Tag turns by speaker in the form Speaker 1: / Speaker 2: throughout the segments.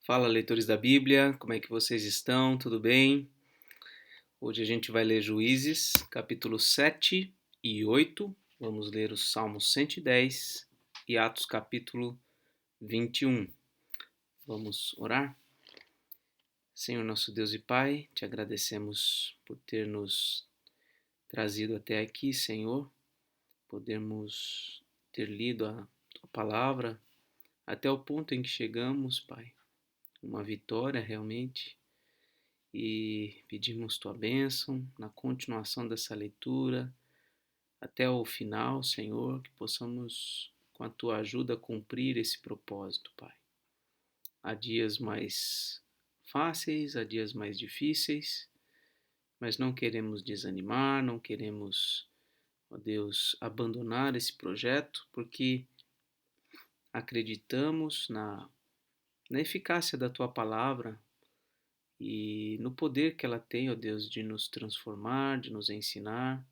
Speaker 1: Fala, leitores da Bíblia, como é que vocês estão? Tudo bem? Hoje a gente vai ler Juízes, capítulo 7 e 8. Vamos ler os Salmos 110 e Atos, capítulo 21. Vamos orar? Senhor nosso Deus e Pai, te agradecemos por ter nos trazido até aqui, Senhor. Podermos ter lido a tua palavra até o ponto em que chegamos, Pai. Uma vitória realmente. E pedimos tua bênção na continuação dessa leitura até o final, Senhor, que possamos, com a tua ajuda, cumprir esse propósito, Pai. Há dias mais fáceis, há dias mais difíceis, mas não queremos desanimar, não queremos, ó Deus, abandonar esse projeto, porque acreditamos na eficácia da tua palavra e no poder que ela tem, ó Deus, de nos transformar, de nos ensinar.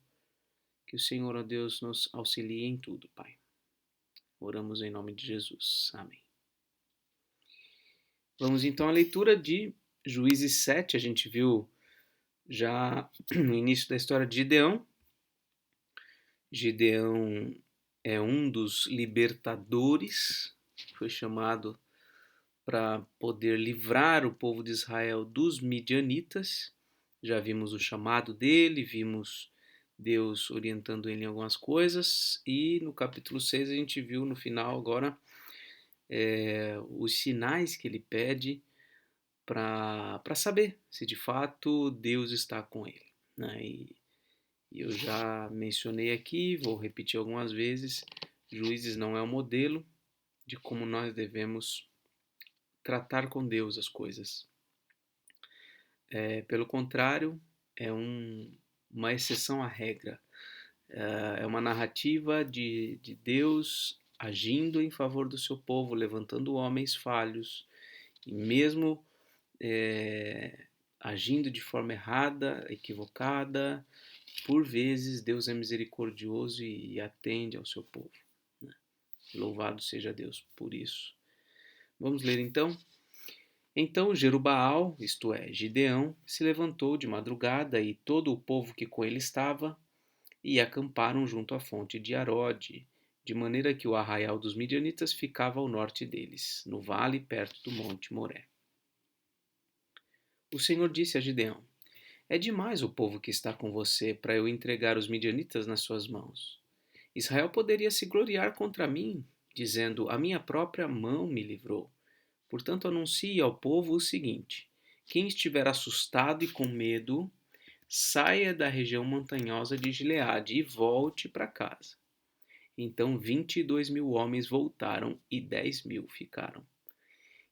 Speaker 1: Que o Senhor, ó Deus, nos auxilie em tudo, Pai. Oramos em nome de Jesus. Amém. Vamos então à leitura de Juízes 7. A gente viu já no início da história de Gideão. Gideão é um dos libertadores, foi chamado para poder livrar o povo de Israel dos midianitas. Já vimos o chamado dele, vimos Deus orientando ele em algumas coisas, e no capítulo 6 a gente viu no final agora os sinais que ele pede para saber se de fato Deus está com ele, né? E eu já mencionei aqui, vou repetir algumas vezes, Juízes não é o modelo de como nós devemos tratar com Deus as coisas. Pelo contrário, é uma exceção à regra. É uma narrativa de Deus agindo em favor do seu povo, levantando homens falhos, e mesmo agindo de forma errada, equivocada, por vezes Deus é misericordioso e atende ao seu povo, né? Louvado seja Deus por isso. Vamos ler então? Então Jerubaal, isto é, Gideão, se levantou de madrugada e todo o povo que com ele estava, e acamparam junto à fonte de Arode, de maneira que o arraial dos midianitas ficava ao norte deles, no vale perto do monte Moré. O Senhor disse a Gideão: É demais o povo que está com você para eu entregar os midianitas nas suas mãos. Israel poderia se gloriar contra mim, dizendo: A minha própria mão me livrou. Portanto, anuncie ao povo o seguinte: quem estiver assustado e com medo, saia da região montanhosa de Gileade e volte para casa. Então 22.000 homens voltaram e 10.000 ficaram.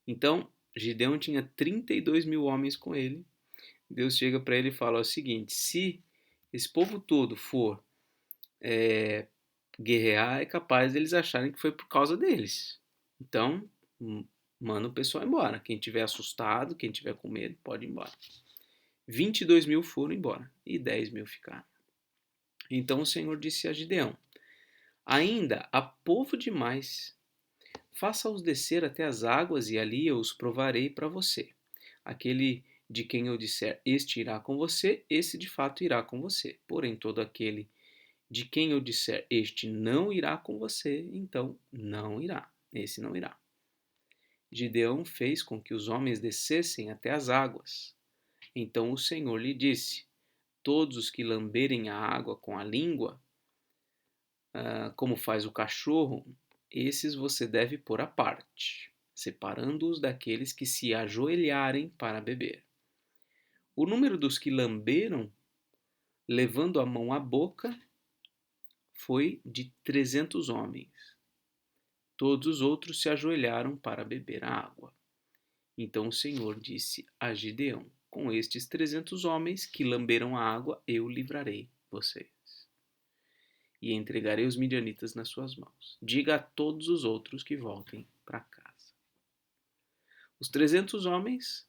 Speaker 1: Então Gideão tinha 32.000 homens com ele. Deus chega para ele e fala o seguinte: se esse povo todo for guerrear, é capaz deles acharem que foi por causa deles. Então, manda o pessoal embora. Quem tiver assustado, quem tiver com medo, pode ir embora. 22.000 foram embora e 10.000 ficaram. Então o Senhor disse a Gideão: Ainda há povo demais. Faça-os descer até as águas e ali eu os provarei para você. Aquele de quem eu disser, este irá com você, esse de fato irá com você. Porém, todo aquele de quem eu disser, este não irá com você, então não irá. Esse não irá. Gideão fez com que os homens descessem até as águas. Então o Senhor lhe disse: Todos os que lamberem a água com a língua, como faz o cachorro, esses você deve pôr à parte, separando-os daqueles que se ajoelharem para beber. O número dos que lamberam, levando a mão à boca, foi de 300 homens. Todos os outros se ajoelharam para beber a água. Então o Senhor disse a Gideão: Com estes 300 homens que lamberam a água, eu livrarei vocês. E entregarei os midianitas nas suas mãos. Diga a todos os outros que voltem para casa. Os 300 homens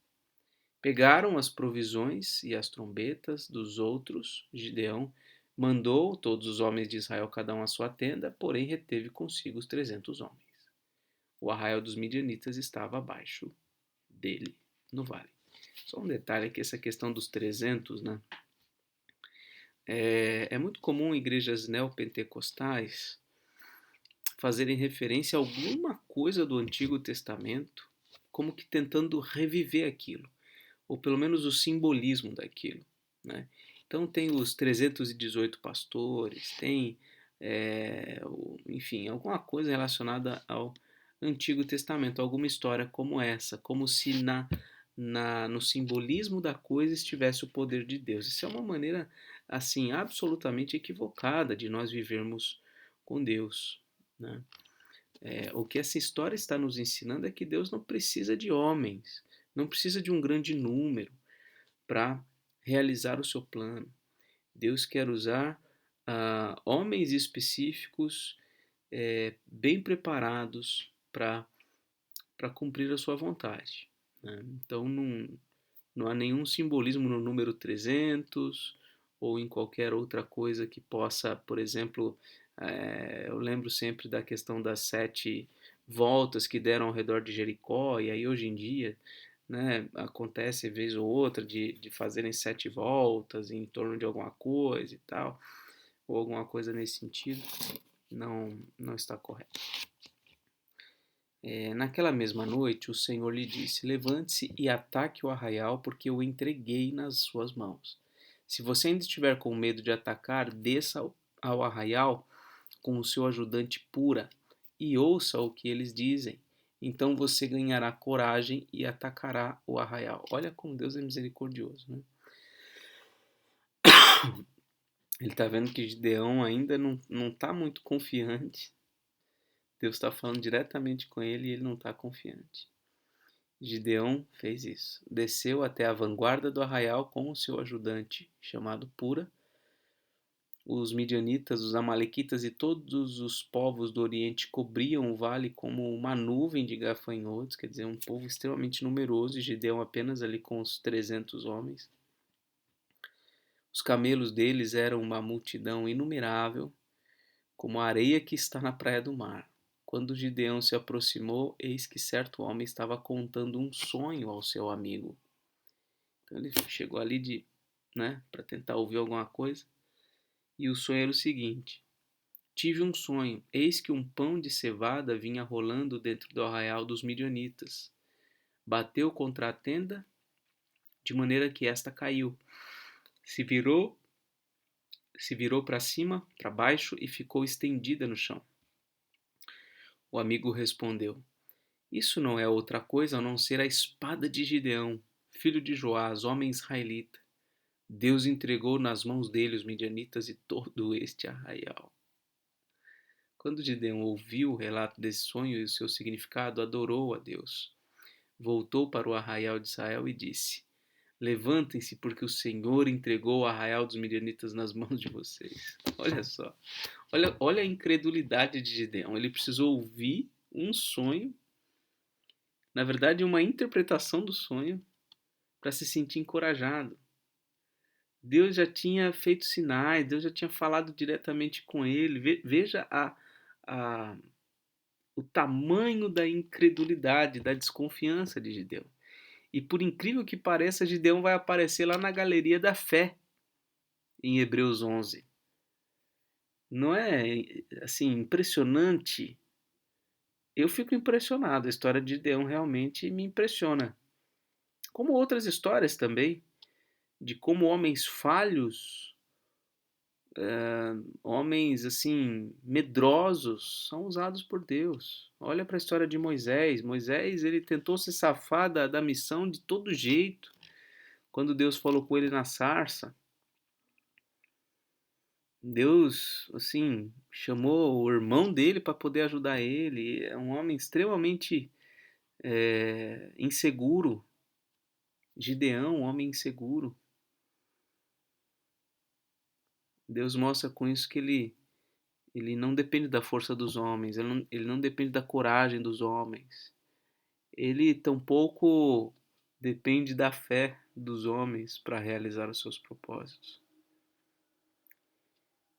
Speaker 1: pegaram as provisões e as trombetas dos outros. Gideão mandou todos os homens de Israel, cada um à sua tenda, porém reteve consigo os 300 homens. O arraial dos midianitas estava abaixo dele no vale. Só um detalhe aqui, essa questão dos 300, né? É muito comum em igrejas neopentecostais fazerem referência a alguma coisa do Antigo Testamento, como que tentando reviver aquilo, ou pelo menos o simbolismo daquilo, né? Então tem os 318 pastores, tem, enfim, alguma coisa relacionada ao Antigo Testamento, alguma história como essa, como se no simbolismo da coisa estivesse o poder de Deus. Isso é uma maneira, assim, absolutamente equivocada de nós vivermos com Deus, né? O que essa história está nos ensinando é que Deus não precisa de homens, não precisa de um grande número para realizar o seu plano. Deus quer usar homens específicos, bem preparados para cumprir a sua vontade, né? Então não há nenhum simbolismo no número 300 ou em qualquer outra coisa que possa, por exemplo, eu lembro sempre da questão das 7 voltas que deram ao redor de Jericó, e aí hoje em dia, né, acontece vez ou outra de fazerem 7 voltas em torno de alguma coisa e tal, ou alguma coisa nesse sentido, não está correto. Naquela mesma noite, o Senhor lhe disse: Levante-se e ataque o arraial, porque eu o entreguei nas suas mãos. Se você ainda estiver com medo de atacar, desça ao arraial com o seu ajudante Pura e ouça o que eles dizem. Então você ganhará coragem e atacará o arraial. Olha como Deus é misericordioso, né? Ele está vendo que Gideão ainda não está muito confiante. Deus está falando diretamente com ele e ele não está confiante. Gideão fez isso. Desceu até a vanguarda do arraial com o seu ajudante, chamado Pura. Os midianitas, os amalequitas e todos os povos do Oriente cobriam o vale como uma nuvem de gafanhotos, quer dizer, um povo extremamente numeroso, e Gideão apenas ali com os 300 homens. Os camelos deles eram uma multidão inumerável, como a areia que está na praia do mar. Quando Gideão se aproximou, eis que certo homem estava contando um sonho ao seu amigo. Então ele chegou ali para tentar ouvir alguma coisa. E o sonho era o seguinte: tive um sonho, eis que um pão de cevada vinha rolando dentro do arraial dos midianitas. Bateu contra a tenda, de maneira que esta caiu. Se virou para cima, para baixo e ficou estendida no chão. O amigo respondeu: Isso não é outra coisa a não ser a espada de Gideão, filho de Joás, homem israelita. Deus entregou nas mãos dele os midianitas e todo este arraial. Quando Gideão ouviu o relato desse sonho e o seu significado, adorou a Deus. Voltou para o arraial de Israel e disse: Levantem-se, porque o Senhor entregou o arraial dos midianitas nas mãos de vocês. Olha só. Olha a incredulidade de Gideão. Ele precisou ouvir um sonho, na verdade, uma interpretação do sonho, para se sentir encorajado. Deus já tinha feito sinais, Deus já tinha falado diretamente com ele. Veja o tamanho da incredulidade, da desconfiança de Gideão. E por incrível que pareça, Gideão vai aparecer lá na galeria da fé, em Hebreus 11. Não é, assim, impressionante? Eu fico impressionado, a história de Gideão realmente me impressiona. Como outras histórias também, de como homens falhos, homens assim medrosos são usados por Deus. Olha para a história de Moisés. Moisés, ele tentou se safar da missão de todo jeito. Quando Deus falou com ele na sarça, Deus, assim, chamou o irmão dele para poder ajudar ele. É um homem extremamente inseguro. Gideão, um homem inseguro. Deus mostra com isso que ele não depende da força dos homens, ele não depende da coragem dos homens. Ele tampouco depende da fé dos homens para realizar os seus propósitos.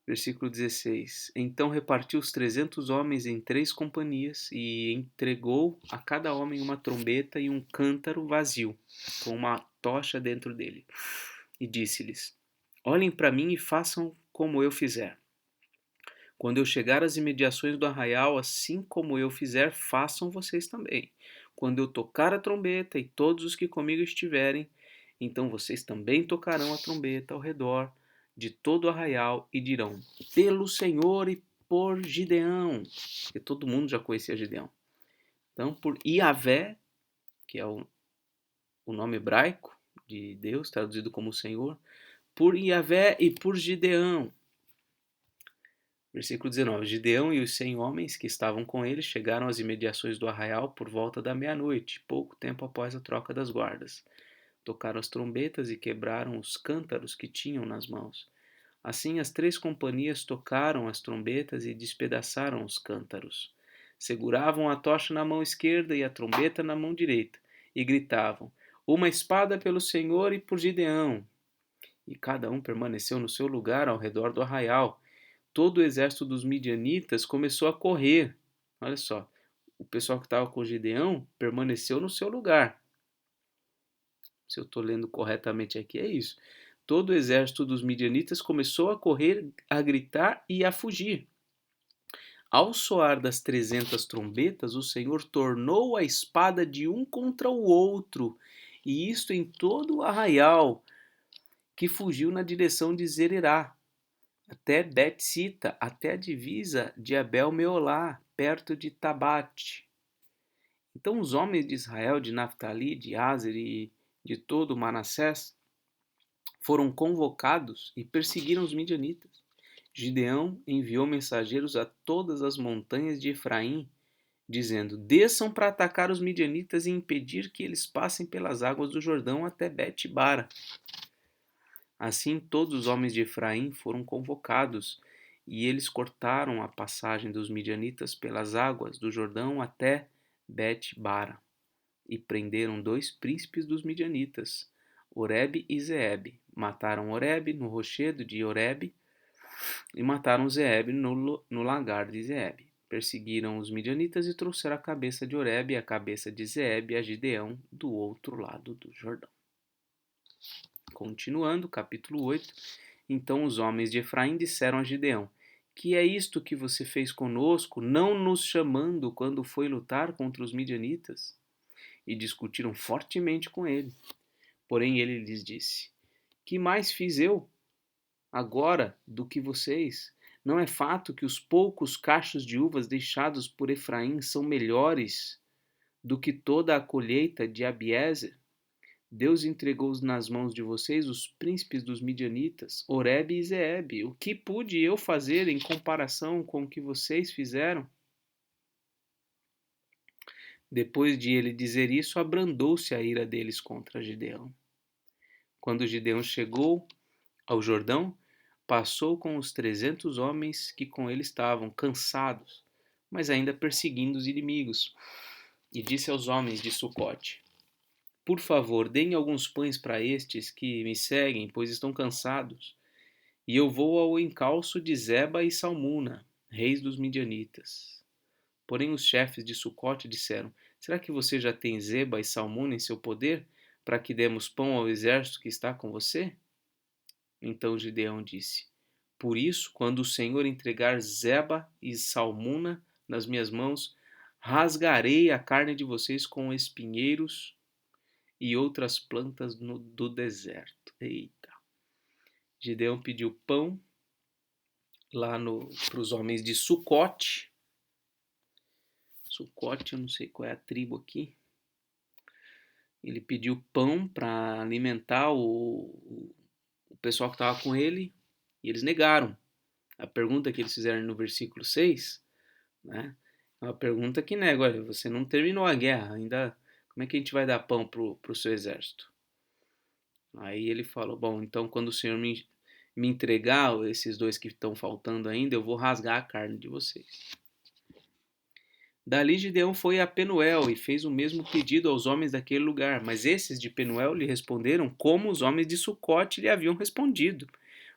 Speaker 1: Versículo 16. Então repartiu os 300 homens em 3 companhias e entregou a cada homem uma trombeta e um cântaro vazio, com uma tocha dentro dele. E disse-lhes: Olhem para mim e façam como eu fizer. Quando eu chegar às imediações do arraial, assim como eu fizer, façam vocês também. Quando eu tocar a trombeta e todos os que comigo estiverem, então vocês também tocarão a trombeta ao redor de todo o arraial e dirão: Pelo Senhor e por Gideão. Porque todo mundo já conhecia Gideão. Então, por Iavé, que é o nome hebraico de Deus, traduzido como Senhor, por Iavé e por Gideão. Versículo 19. Gideão e os 100 homens que estavam com ele chegaram às imediações do arraial por volta da meia-noite, pouco tempo após a troca das guardas. Tocaram as trombetas e quebraram os cântaros que tinham nas mãos. Assim, as 3 companhias tocaram as trombetas e despedaçaram os cântaros. Seguravam a tocha na mão esquerda e a trombeta na mão direita, e gritavam: Uma espada pelo Senhor e por Gideão! E cada um permaneceu no seu lugar ao redor do arraial. Todo o exército dos midianitas começou a correr. Olha só, o pessoal que estava com Gideão permaneceu no seu lugar. Se eu estou lendo corretamente aqui, é isso. Todo o exército dos midianitas começou a correr, a gritar e a fugir. Ao soar das 300 trombetas, o Senhor tornou a espada de um contra o outro, e isto em todo o arraial, que fugiu na direção de Zererá, até Bet-sita, até a divisa de Abel-meolá, perto de Tabate. Então os homens de Israel, de Naftali, de Aser e de todo Manassés foram convocados e perseguiram os midianitas. Gideão enviou mensageiros a todas as montanhas de Efraim, dizendo: Desçam para atacar os midianitas e impedir que eles passem pelas águas do Jordão até Bet-bara. Assim todos os homens de Efraim foram convocados, e eles cortaram a passagem dos midianitas pelas águas do Jordão até Bet-bara, e prenderam 2 príncipes dos midianitas, Oreb e Zeeb. Mataram Oreb no rochedo de Oreb e mataram Zeeb no lagar de Zeeb. Perseguiram os midianitas e trouxeram a cabeça de Oreb e a cabeça de Zeeb a Gideão do outro lado do Jordão. Continuando, capítulo 8. Então os homens de Efraim disseram a Gideão: Que é isto que você fez conosco, não nos chamando quando foi lutar contra os midianitas? E discutiram fortemente com ele. Porém ele lhes disse: Que mais fiz eu agora do que vocês? Não é fato que os poucos cachos de uvas deixados por Efraim são melhores do que toda a colheita de Abiezer? Deus entregou nas mãos de vocês os príncipes dos midianitas, Oreb e Zeeb. O que pude eu fazer em comparação com o que vocês fizeram? Depois de ele dizer isso, abrandou-se a ira deles contra Gideão. Quando Gideão chegou ao Jordão, passou com os 300 homens que com ele estavam, cansados, mas ainda perseguindo os inimigos, e disse aos homens de Sucote: Por favor, deem alguns pães para estes que me seguem, pois estão cansados. E eu vou ao encalço de Zeba e Salmuna, reis dos midianitas. Porém os chefes de Sucote disseram: Será que você já tem Zeba e Salmuna em seu poder, para que demos pão ao exército que está com você? Então Gideão disse: Por isso, quando o Senhor entregar Zeba e Salmuna nas minhas mãos, rasgarei a carne de vocês com espinheiros e outras plantas do deserto. Eita. Gideão pediu pão lá para os homens de Sucote. Sucote, eu não sei qual é a tribo aqui. Ele pediu pão para alimentar o pessoal que estava com ele, e eles negaram. A pergunta que eles fizeram no versículo 6, né, é uma pergunta que nega: olha, você não terminou a guerra, ainda como é que a gente vai dar pão para o seu exército? Aí ele falou: bom, então quando o Senhor me entregar esses 2 que estão faltando ainda, eu vou rasgar a carne de vocês. Dali Gideão foi a Penuel e fez o mesmo pedido aos homens daquele lugar, mas esses de Penuel lhe responderam como os homens de Sucote lhe haviam respondido.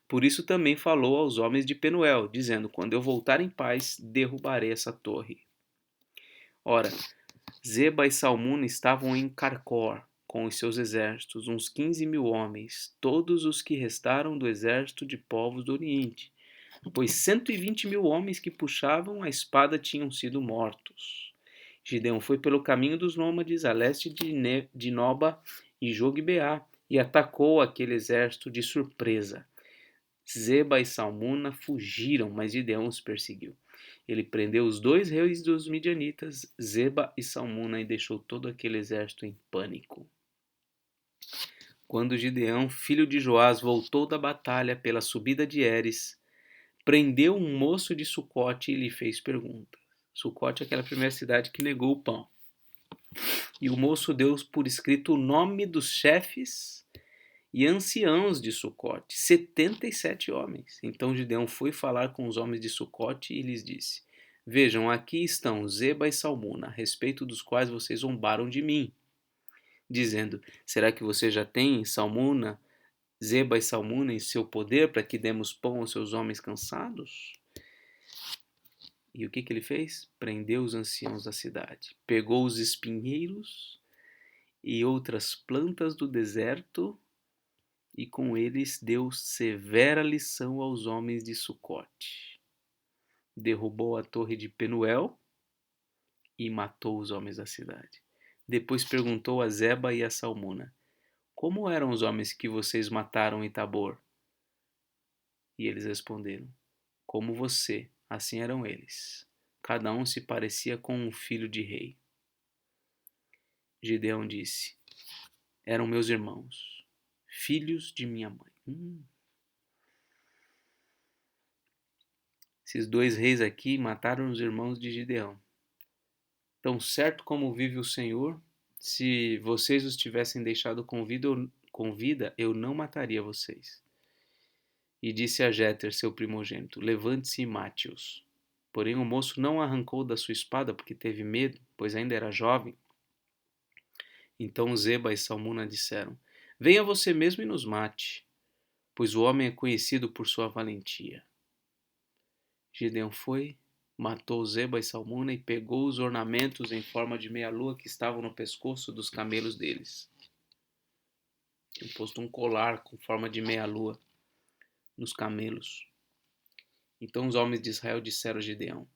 Speaker 1: Por isso também falou aos homens de Penuel, dizendo: quando eu voltar em paz, derrubarei essa torre. Ora, Zeba e Salmuna estavam em Carcor, com os seus exércitos, uns 15.000 homens, todos os que restaram do exército de povos do Oriente, pois 120.000 homens que puxavam a espada tinham sido mortos. Gideão foi pelo caminho dos nômades a leste de Noba e Jogbeá e atacou aquele exército de surpresa. Zeba e Salmuna fugiram, mas Gideão os perseguiu. Ele prendeu os 2 reis dos midianitas, Zeba e Salmuna, e deixou todo aquele exército em pânico. Quando Gideão, filho de Joás, voltou da batalha pela subida de Heres, prendeu um moço de Sucote e lhe fez perguntas. Sucote é aquela primeira cidade que negou o pão. E o moço deu por escrito o nome dos chefes e anciãos de Sucote, 77 homens. Então Gideão foi falar com os homens de Sucote e lhes disse: vejam, aqui estão Zeba e Salmuna, a respeito dos quais vocês zombaram de mim, dizendo: será que você já tem Zeba e Salmuna em seu poder para que demos pão aos seus homens cansados? E o que ele fez? Prendeu os anciãos da cidade, pegou os espinheiros e outras plantas do deserto e com eles deu severa lição aos homens de Sucote. Derrubou a torre de Penuel e matou os homens da cidade. Depois perguntou a Zeba e a Salmuna: como eram os homens que vocês mataram em Tabor? E eles responderam: como você, assim eram eles. Cada um se parecia com um filho de rei. Gideão disse: eram meus irmãos, filhos de minha mãe. Esses 2 reis aqui mataram os irmãos de Gideão. Tão certo como vive o Senhor, se vocês os tivessem deixado com vida, eu não mataria vocês. E disse a Jéter, seu primogênito: levante-se e mate-os. Porém o moço não arrancou da sua espada porque teve medo, pois ainda era jovem. Então Zeba e Salmuna disseram: venha você mesmo e nos mate, pois o homem é conhecido por sua valentia. Gideão foi, matou Zeba e Salmuna e pegou os ornamentos em forma de meia-lua que estavam no pescoço dos camelos deles. Tinham posto um colar com forma de meia-lua nos camelos. Então os homens de Israel disseram a Gideão: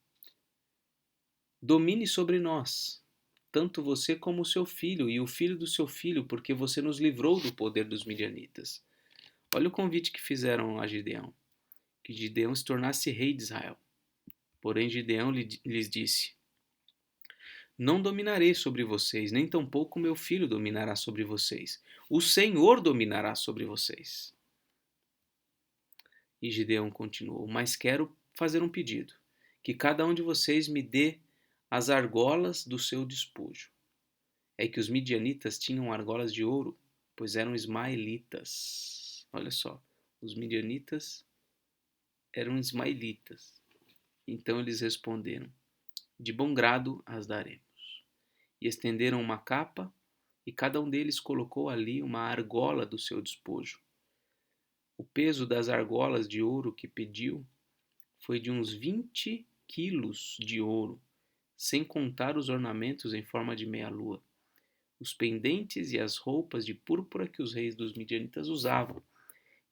Speaker 1: domine sobre nós, tanto você como o seu filho e o filho do seu filho, porque você nos livrou do poder dos midianitas. Olha o convite que fizeram a Gideão, que Gideão se tornasse rei de Israel. Porém Gideão lhes disse: não dominarei sobre vocês, nem tampouco meu filho dominará sobre vocês. O Senhor dominará sobre vocês. E Gideão continuou: mas quero fazer um pedido, que cada um de vocês me dê as argolas do seu despojo. É que os midianitas tinham argolas de ouro, pois eram ismaelitas. Olha só, os midianitas eram ismaelitas. Então eles responderam: de bom grado as daremos. E estenderam uma capa, e cada um deles colocou ali uma argola do seu despojo. O peso das argolas de ouro que pediu foi de uns 20 quilos de ouro, sem contar os ornamentos em forma de meia-lua, os pendentes e as roupas de púrpura que os reis dos midianitas usavam,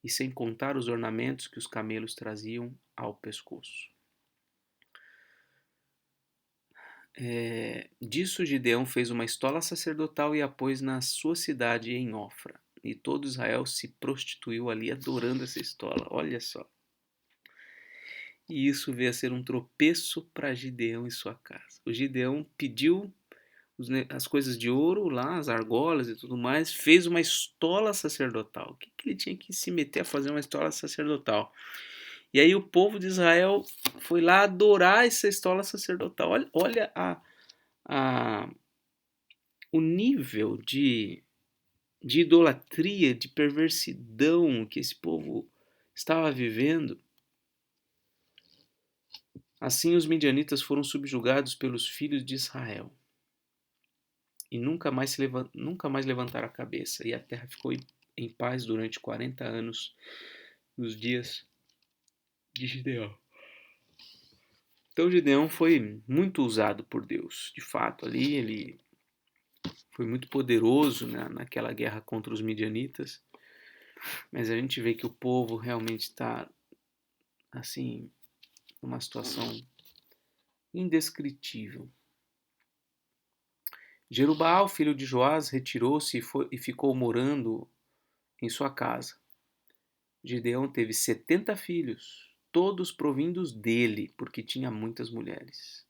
Speaker 1: e sem contar os ornamentos que os camelos traziam ao pescoço. Disso Gideão fez uma estola sacerdotal e a pôs na sua cidade em Ofra. E todo Israel se prostituiu ali adorando essa estola. Olha só. E isso veio a ser um tropeço para Gideão e sua casa. O Gideão pediu as coisas de ouro lá, as argolas e tudo mais, fez uma estola sacerdotal. O que ele tinha que se meter a fazer uma estola sacerdotal? E aí o povo de Israel foi lá adorar essa estola sacerdotal. Olha o nível de idolatria, de perversidão que esse povo estava vivendo. Assim os midianitas foram subjugados pelos filhos de Israel e nunca mais levantaram a cabeça, e a terra ficou em paz durante 40 anos nos dias de Gideão. Então Gideão foi muito usado por Deus, de fato. Ali ele foi muito poderoso, né, naquela guerra contra os midianitas, mas a gente vê que o povo realmente está assim numa situação indescritível. Jerubaal, filho de Joás, retirou-se e ficou morando em sua casa. Gideão teve 70 filhos, todos provindos dele, porque tinha muitas mulheres.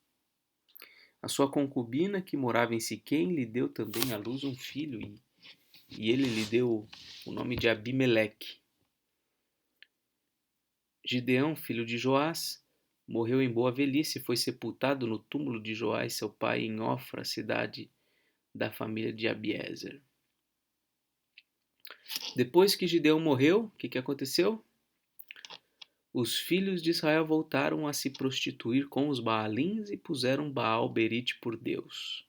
Speaker 1: A sua concubina, que morava em Siquém, lhe deu também à luz um filho, e ele lhe deu o nome de Abimeleque. Gideão, filho de Joás, morreu em boa velhice e foi sepultado no túmulo de Joás, seu pai, em Ofra, cidade da família de Abiezer. Depois que Gideão morreu, o que aconteceu? Os filhos de Israel voltaram a se prostituir com os Baalins e puseram Baal-Berite por Deus.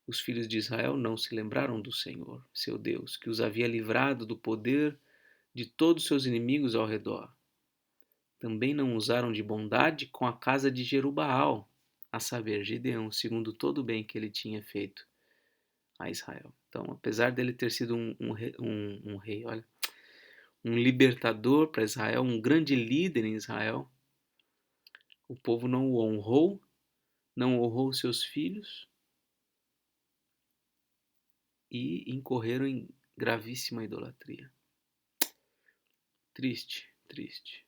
Speaker 1: Os filhos de Israel não se lembraram do Senhor, seu Deus, que os havia livrado do poder de todos seus inimigos ao redor. Também não usaram de bondade com a casa de Jerubaal, a saber, Gideão, segundo todo o bem que ele tinha feito a Israel. Então, apesar dele ter sido um rei, olha, um libertador para Israel, um grande líder em Israel, o povo não o honrou, não honrou seus filhos e incorreram em gravíssima idolatria. Triste, triste.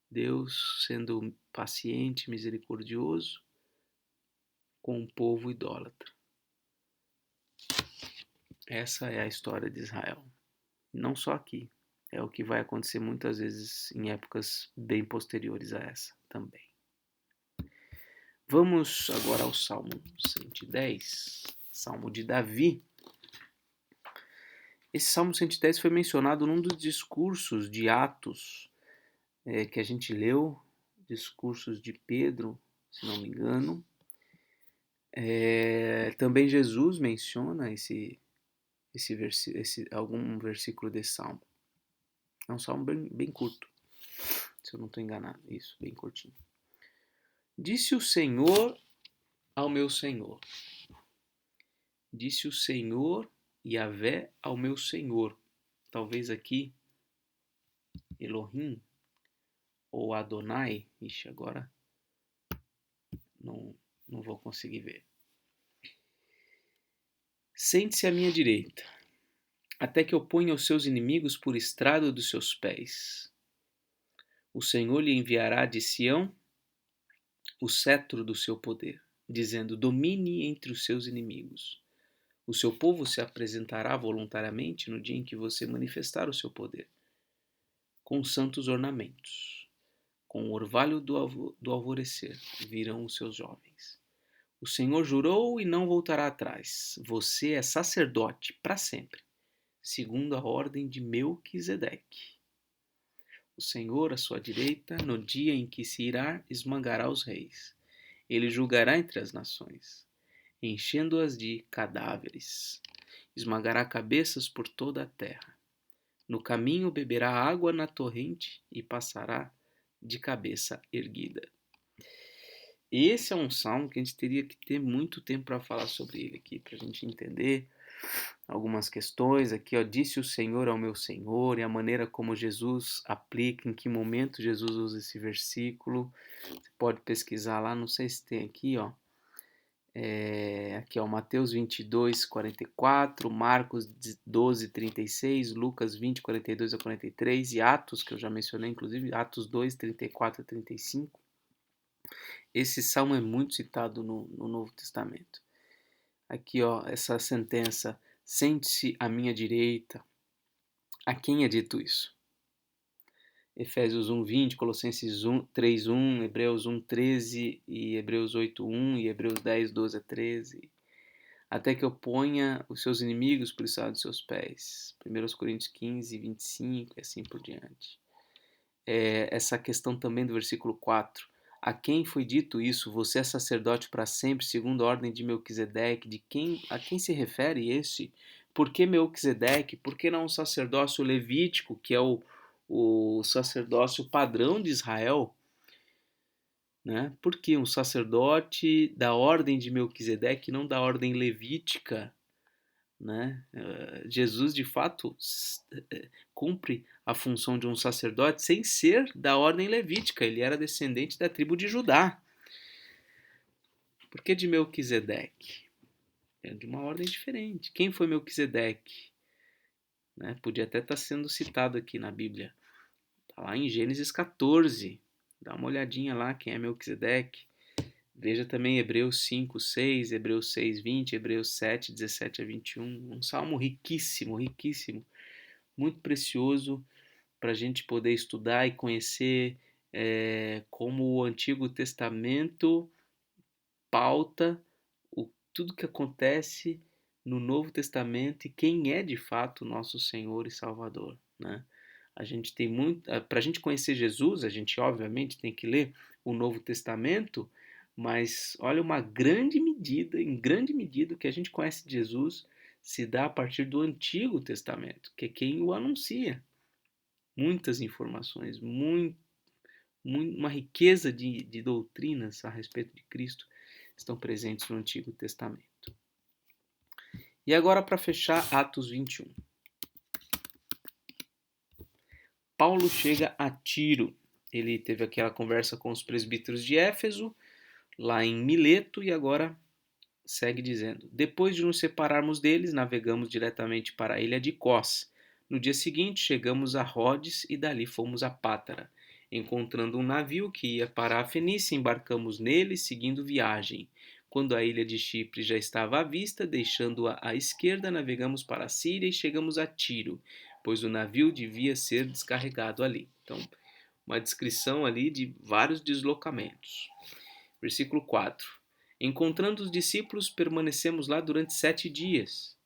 Speaker 1: Deus sendo paciente, misericordioso com um povo idólatra. Essa é a história de Israel. Não só aqui. É o que vai acontecer muitas vezes em épocas bem posteriores a essa também. Vamos agora ao Salmo 110, Salmo de Davi. Esse Salmo 110 foi mencionado num dos discursos de Atos que a gente leu, discursos de Pedro, se não me engano. Também Jesus menciona algum versículo desse salmo. É um salmo bem curto, se eu não estou enganado. Isso, bem curtinho. Disse o Senhor ao meu Senhor. Disse o Senhor Yahvé ao meu Senhor. Talvez aqui Elohim ou Adonai. Ixi, agora não vou conseguir ver. Sente-se à minha direita, até que eu ponha os seus inimigos por estrado dos seus pés. O Senhor lhe enviará de Sião o cetro do seu poder, dizendo: domine entre os seus inimigos. O seu povo se apresentará voluntariamente no dia em que você manifestar o seu poder, com santos ornamentos. Com o orvalho do alvorecer virão os seus jovens. O Senhor jurou e não voltará atrás. Você é sacerdote para sempre, segundo a ordem de Melquisedeque. O Senhor, à sua direita, no dia em que se irá, esmagará os reis. Ele julgará entre as nações, enchendo-as de cadáveres. Esmagará cabeças por toda a terra. No caminho beberá água na torrente e passará de cabeça erguida. Esse é um salmo que a gente teria que ter muito tempo para falar sobre ele aqui, para a gente entender algumas questões. Aqui, ó, disse o Senhor ao meu Senhor, e a maneira como Jesus aplica, em que momento Jesus usa esse versículo. Você pode pesquisar lá, não sei se tem aqui, ó. Aqui, ó, Mateus 22, 44, Marcos 12, 36, Lucas 20, 42 a 43 e Atos, que eu já mencionei, inclusive, Atos 2, 34 a 35. Esse salmo é muito citado no Novo Testamento. Aqui, ó, essa sentença: sente-se à minha direita. A quem é dito isso? Efésios 1:20, Colossenses 3:1, Hebreus 1:13 e Hebreus 8:1 e Hebreus 10:12 a 13. Até que eu ponha os seus inimigos por estrado dos seus pés. 1 Coríntios 15:25 e assim por diante. Essa questão também do versículo 4. A quem foi dito isso? Você é sacerdote para sempre, segundo a ordem de Melquisedeque. A quem se refere esse? Por que Melquisedeque? Por que não o sacerdócio levítico, que é o o sacerdócio padrão de Israel, né? Porque um sacerdote da ordem de Melquisedeque, não da ordem levítica, né? Jesus, de fato, cumpre a função de um sacerdote sem ser da ordem levítica. Ele era descendente da tribo de Judá. Por que de Melquisedeque? É de uma ordem diferente. Quem foi Melquisedeque? Né? Podia até estar sendo citado aqui na Bíblia. Está lá em Gênesis 14. Dá uma olhadinha lá quem é Melquisedeque. Veja também Hebreus 5, 6, Hebreus 6, 20, Hebreus 7, 17 a 21. Um salmo riquíssimo, riquíssimo. Muito precioso para a gente poder estudar e conhecer como o Antigo Testamento pauta tudo que acontece no Novo Testamento e quem é de fato nosso Senhor e Salvador, né? A gente tem muito, para a gente conhecer Jesus, a gente obviamente tem que ler o Novo Testamento, mas olha, em grande medida, o que a gente conhece de Jesus se dá a partir do Antigo Testamento, que é quem o anuncia. Muitas informações, uma riqueza de doutrinas a respeito de Cristo estão presentes no Antigo Testamento. E agora, para fechar, Atos 21. Paulo chega a Tiro. Ele teve aquela conversa com os presbíteros de Éfeso, lá em Mileto, e agora segue dizendo: depois de nos separarmos deles, navegamos diretamente para a ilha de Cós. No dia seguinte, chegamos a Rhodes e dali fomos a Pátara. Encontrando um navio que ia para a Fenícia, embarcamos nele, seguindo viagem. Quando a ilha de Chipre já estava à vista, deixando-a à esquerda, navegamos para a Síria e chegamos a Tiro, pois o navio devia ser descarregado ali. Então, uma descrição ali de vários deslocamentos. Versículo 4. Encontrando os discípulos, permanecemos lá durante 7 dias.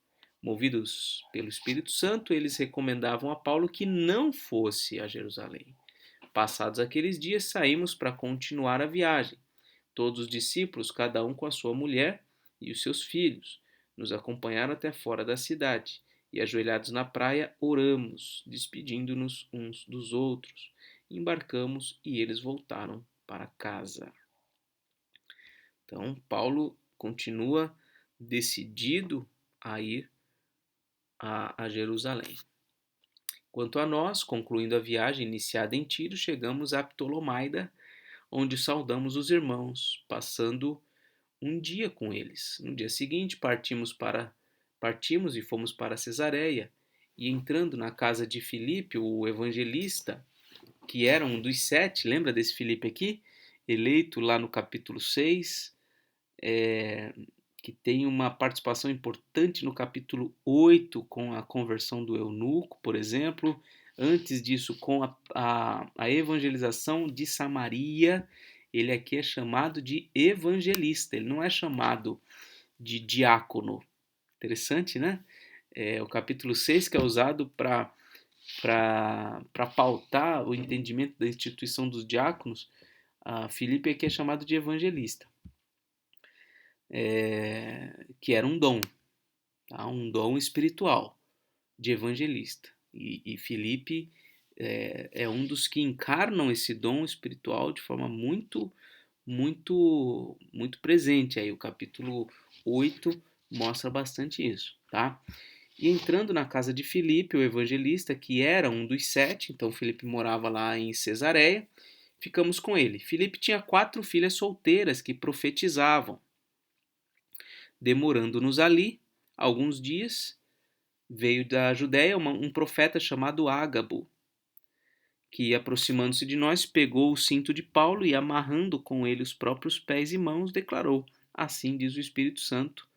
Speaker 1: Movidos pelo Espírito Santo, eles recomendavam a Paulo que não fosse a Jerusalém. Passados aqueles dias, saímos para continuar a viagem. Todos os discípulos, cada um com a sua mulher e os seus filhos, nos acompanharam até fora da cidade, e ajoelhados na praia, oramos, despedindo-nos uns dos outros. Embarcamos e eles voltaram para casa. Então, Paulo continua decidido a ir a Jerusalém. Quanto a nós, concluindo a viagem iniciada em Tiro, chegamos a Ptolomaida, onde saudamos os irmãos, passando um dia com eles. No dia seguinte, partimos e fomos para Cesareia, e entrando na casa de Filipe, o evangelista, que era um dos 7, lembra desse Filipe aqui? Eleito lá no capítulo 6, que tem uma participação importante no capítulo 8 com a conversão do eunuco, por exemplo. Antes disso, com a evangelização de Samaria, ele aqui é chamado de evangelista, ele não é chamado de diácono. Interessante, né? O capítulo 6 que é usado para pautar o entendimento da instituição dos diáconos, Filipe aqui é chamado de evangelista. Que era um dom, tá? Um dom espiritual de evangelista. E Filipe é um dos que encarnam esse dom espiritual de forma muito, muito, muito presente. Aí o capítulo 8 mostra bastante isso, tá? E entrando na casa de Filipe, o evangelista, que era um dos 7, então Filipe morava lá em Cesareia, ficamos com ele. Filipe tinha 4 filhas solteiras que profetizavam. Demorando-nos ali alguns dias, veio da Judéia um profeta chamado Ágabo, que, aproximando-se de nós, pegou o cinto de Paulo e, amarrando com ele os próprios pés e mãos, declarou: assim diz o Espírito Santo,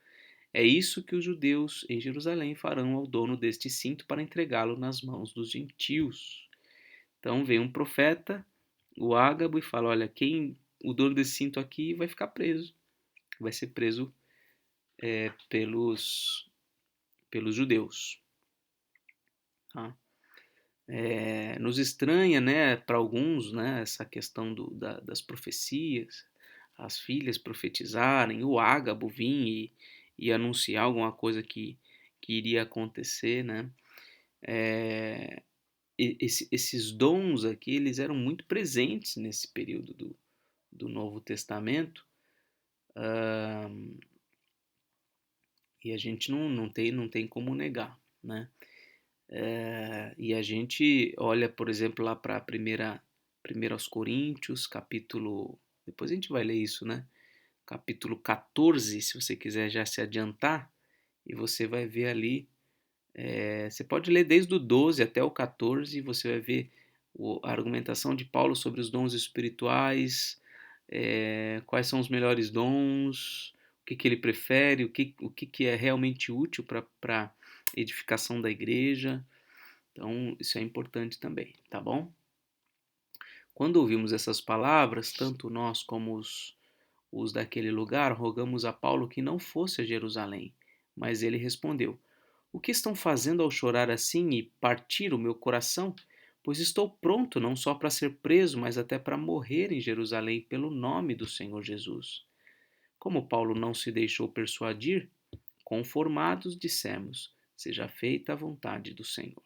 Speaker 1: é isso que os judeus em Jerusalém farão ao dono deste cinto para entregá-lo nas mãos dos gentios. Então vem um profeta, o Ágabo, e fala: olha, o dono desse cinto aqui vai ficar preso, vai ser preso pelos judeus. Tá? Nos estranha, né, para alguns, né, essa questão das profecias, as filhas profetizarem, o Ágabo vir e anunciar alguma coisa que iria acontecer, né? esses dons aqui, eles eram muito presentes nesse período do Novo Testamento, e a gente não tem como negar, né? E a gente olha, por exemplo, lá para 1 aos Coríntios, capítulo. Depois a gente vai ler isso, né? Capítulo 14, se você quiser já se adiantar, e você vai ver ali. Você pode ler desde o 12 até o 14, e você vai ver a argumentação de Paulo sobre os dons espirituais, quais são os melhores dons, o que ele prefere, o que é realmente útil para edificação da igreja. Então, isso é importante também, tá bom? Quando ouvimos essas palavras, tanto nós como os daquele lugar, rogamos a Paulo que não fosse a Jerusalém. Mas ele respondeu: O que estão fazendo ao chorar assim e partir o meu coração? Pois estou pronto não só para ser preso, mas até para morrer em Jerusalém pelo nome do Senhor Jesus. Como Paulo não se deixou persuadir, conformados dissemos: Seja feita a vontade do Senhor.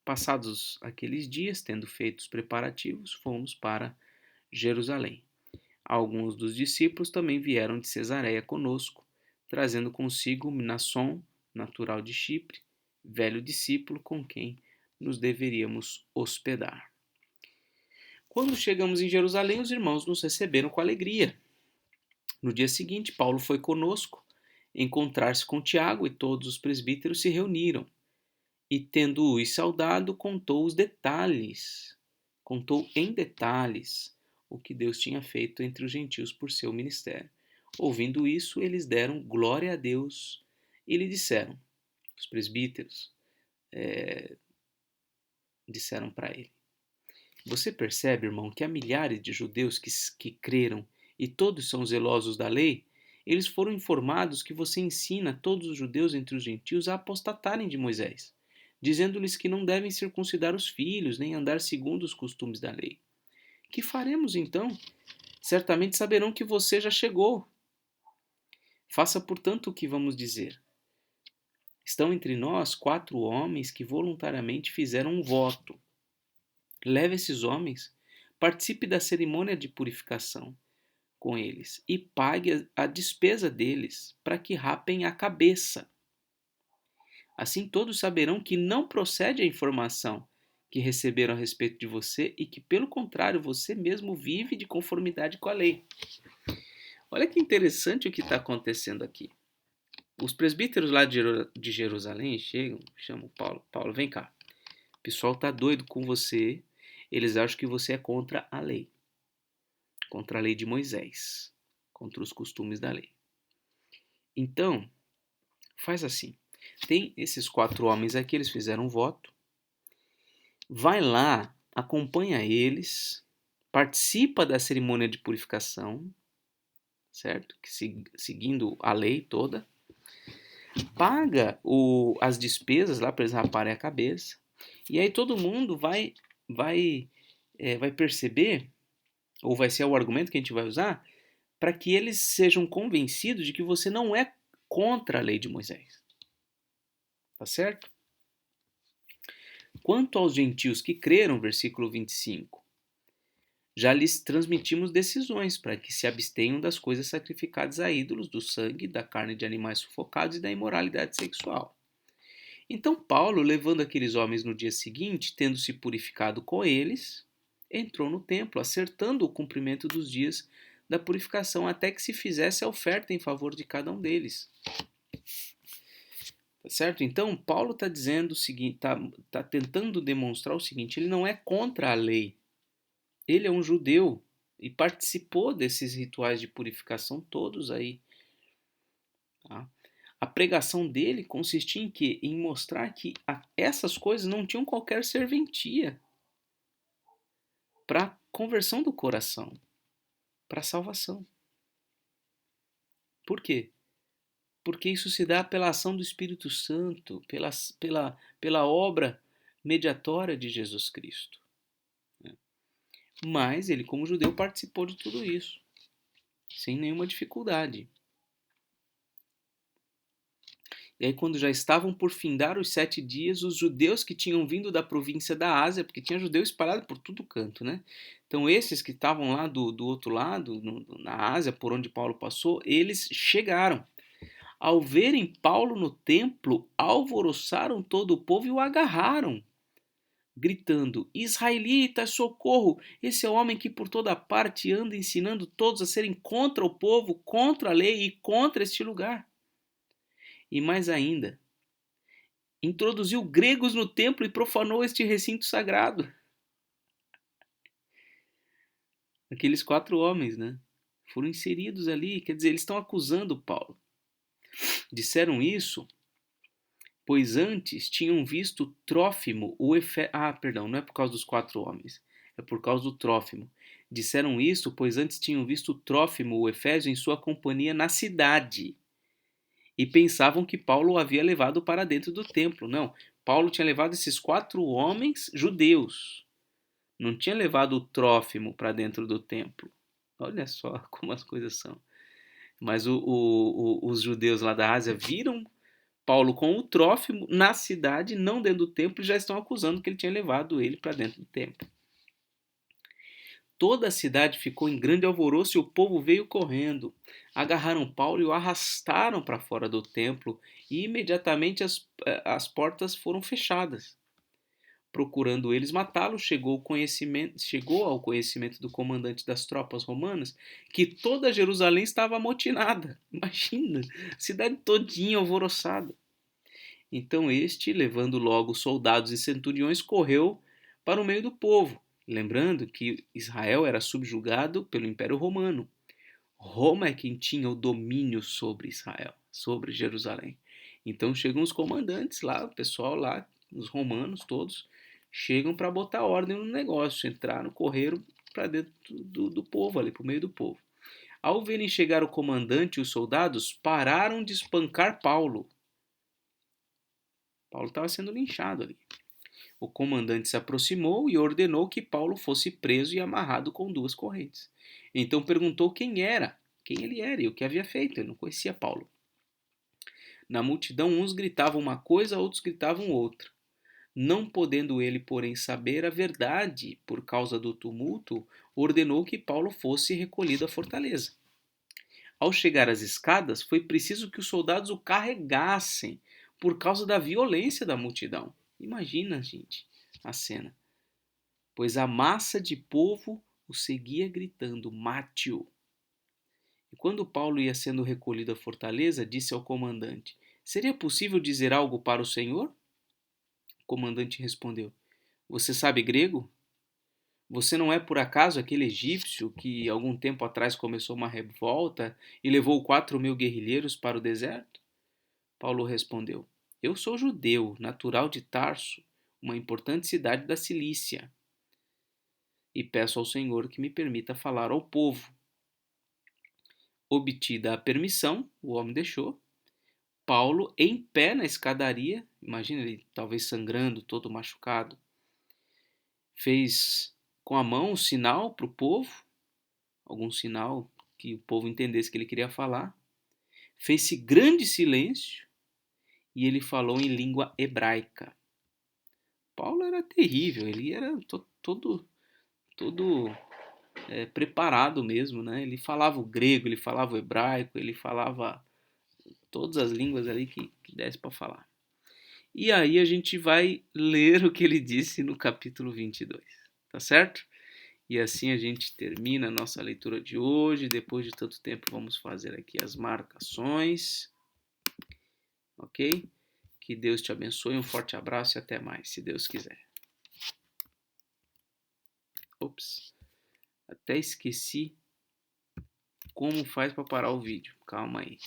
Speaker 1: Passados aqueles dias, tendo feito os preparativos, fomos para Jerusalém. Alguns dos discípulos também vieram de Cesareia conosco, trazendo consigo Mnasson, natural de Chipre, velho discípulo com quem nos deveríamos hospedar. Quando chegamos em Jerusalém, os irmãos nos receberam com alegria. No dia seguinte, Paulo foi conosco encontrar-se com Tiago, e todos os presbíteros se reuniram. E tendo-os saudado, contou em detalhes o que Deus tinha feito entre os gentios por seu ministério. Ouvindo isso, eles deram glória a Deus e lhe disseram, os presbíteros disseram para ele: Você percebe, irmão, que há milhares de judeus que creram e todos são zelosos da lei? Eles foram informados que você ensina todos os judeus entre os gentios a apostatarem de Moisés, dizendo-lhes que não devem circuncidar os filhos, nem andar segundo os costumes da lei. Que faremos então? Certamente saberão que você já chegou. Faça, portanto, o que vamos dizer. Estão entre nós 4 homens que voluntariamente fizeram um voto. Leve esses homens, participe da cerimônia de purificação com eles e pague a despesa deles para que rapem a cabeça. Assim todos saberão que não procede a informação que receberam a respeito de você e que, pelo contrário, você mesmo vive de conformidade com a lei. Olha que interessante o que está acontecendo aqui. Os presbíteros lá de Jerusalém chegam, chamam Paulo. Paulo, vem cá. O pessoal está doido com você. Eles acham que você é contra a lei de Moisés, contra os costumes da lei. Então, faz assim. Tem esses 4 homens aqui, eles fizeram um voto. Vai lá, acompanha eles, participa da cerimônia de purificação, certo? Seguindo a lei toda. Paga as despesas lá para eles raparem a cabeça. E aí todo mundo vai perceber, ou vai ser o argumento que a gente vai usar, para que eles sejam convencidos de que você não é contra a lei de Moisés. Tá certo? Quanto aos gentios que creram, versículo 25, já lhes transmitimos decisões para que se abstenham das coisas sacrificadas a ídolos, do sangue, da carne de animais sufocados e da imoralidade sexual. Então Paulo, levando aqueles homens no dia seguinte, tendo se purificado com eles, entrou no templo, acertando o cumprimento dos dias da purificação, até que se fizesse a oferta em favor de cada um deles. Tá certo? Então, Paulo está dizendo o seguinte, está tentando demonstrar o seguinte: ele não é contra a lei. Ele é um judeu e participou desses rituais de purificação todos aí. Tá? A pregação dele consistia em quê? Em mostrar que essas coisas não tinham qualquer serventia para a conversão do coração, para a salvação. Por quê? Porque isso se dá pela ação do Espírito Santo, pela obra mediatória de Jesus Cristo. Mas ele, como judeu, participou de tudo isso, sem nenhuma dificuldade. E aí, quando já estavam por findar os 7 dias, os judeus que tinham vindo da província da Ásia, porque tinha judeu espalhado por todo canto, né? Então, esses que estavam lá do outro lado, na Ásia, por onde Paulo passou, eles chegaram. Ao verem Paulo no templo, alvoroçaram todo o povo e o agarraram, gritando: Israelitas, socorro! Esse é o homem que por toda parte anda ensinando todos a serem contra o povo, contra a lei e contra este lugar. E mais ainda, introduziu gregos no templo e profanou este recinto sagrado. Aqueles 4 homens, né? Foram inseridos ali, quer dizer, eles estão acusando Paulo. Disseram isso, pois antes tinham visto Trófimo, perdão, não é por causa dos 4 homens, é por causa do Trófimo. Disseram isso, pois antes tinham visto Trófimo, o Efésio, em sua companhia na cidade. E pensavam que Paulo o havia levado para dentro do templo. Não, Paulo tinha levado esses 4 homens judeus. Não tinha levado o Trófimo para dentro do templo. Olha só como as coisas são. Mas os judeus lá da Ásia viram Paulo com o Trófimo na cidade, não dentro do templo, e já estão acusando que ele tinha levado ele para dentro do templo. Toda a cidade ficou em grande alvoroço e o povo veio correndo. Agarraram Paulo e o arrastaram para fora do templo e imediatamente as portas foram fechadas. Procurando eles matá-lo, chegou ao conhecimento do comandante das tropas romanas que toda Jerusalém estava amotinada. Imagina, a cidade todinha alvoroçada. Então este, levando logo soldados e centuriões, correu para o meio do povo, lembrando que Israel era subjugado pelo Império Romano. Roma é quem tinha o domínio sobre Israel, sobre Jerusalém. Então chegam os comandantes lá, o pessoal lá, os romanos todos, chegam para botar ordem no negócio, entraram, correram para dentro do povo, ali para o meio do povo. Ao verem chegar o comandante e os soldados, pararam de espancar Paulo. Paulo estava sendo linchado ali. O comandante se aproximou e ordenou que Paulo fosse preso e amarrado com 2 correntes. Então perguntou quem ele era e o que havia feito. Ele não conhecia Paulo. Na multidão, uns gritavam uma coisa, outros gritavam outra. Não podendo ele, porém, saber a verdade por causa do tumulto, ordenou que Paulo fosse recolhido à fortaleza. Ao chegar às escadas, foi preciso que os soldados o carregassem por causa da violência da multidão. Imagina, gente, a cena. Pois a massa de povo o seguia gritando: mate-o. E quando Paulo ia sendo recolhido à fortaleza, disse ao comandante: seria possível dizer algo para o Senhor? O comandante respondeu: você sabe grego? Você não é por acaso aquele egípcio que algum tempo atrás começou uma revolta e levou 4.000 guerrilheiros para o deserto? Paulo respondeu: eu sou judeu, natural de Tarso, uma importante cidade da Cilícia, e peço ao Senhor que me permita falar ao povo. Obtida a permissão, o homem deixou. Paulo, em pé na escadaria, imagina ele talvez sangrando, todo machucado, fez com a mão um sinal para o povo, algum sinal que o povo entendesse que ele queria falar. Fez-se grande silêncio e ele falou em língua hebraica. Paulo era terrível, ele era todo preparado mesmo, né? Ele falava o grego, ele falava o hebraico, ele falava todas as línguas ali que desse para falar. E aí a gente vai ler o que ele disse no capítulo 22, tá certo? E assim a gente termina a nossa leitura de hoje. Depois de tanto tempo, vamos fazer aqui as marcações, ok? Que Deus te abençoe, um forte abraço e até mais, se Deus quiser. Ops, até esqueci como faz para parar o vídeo. Calma aí.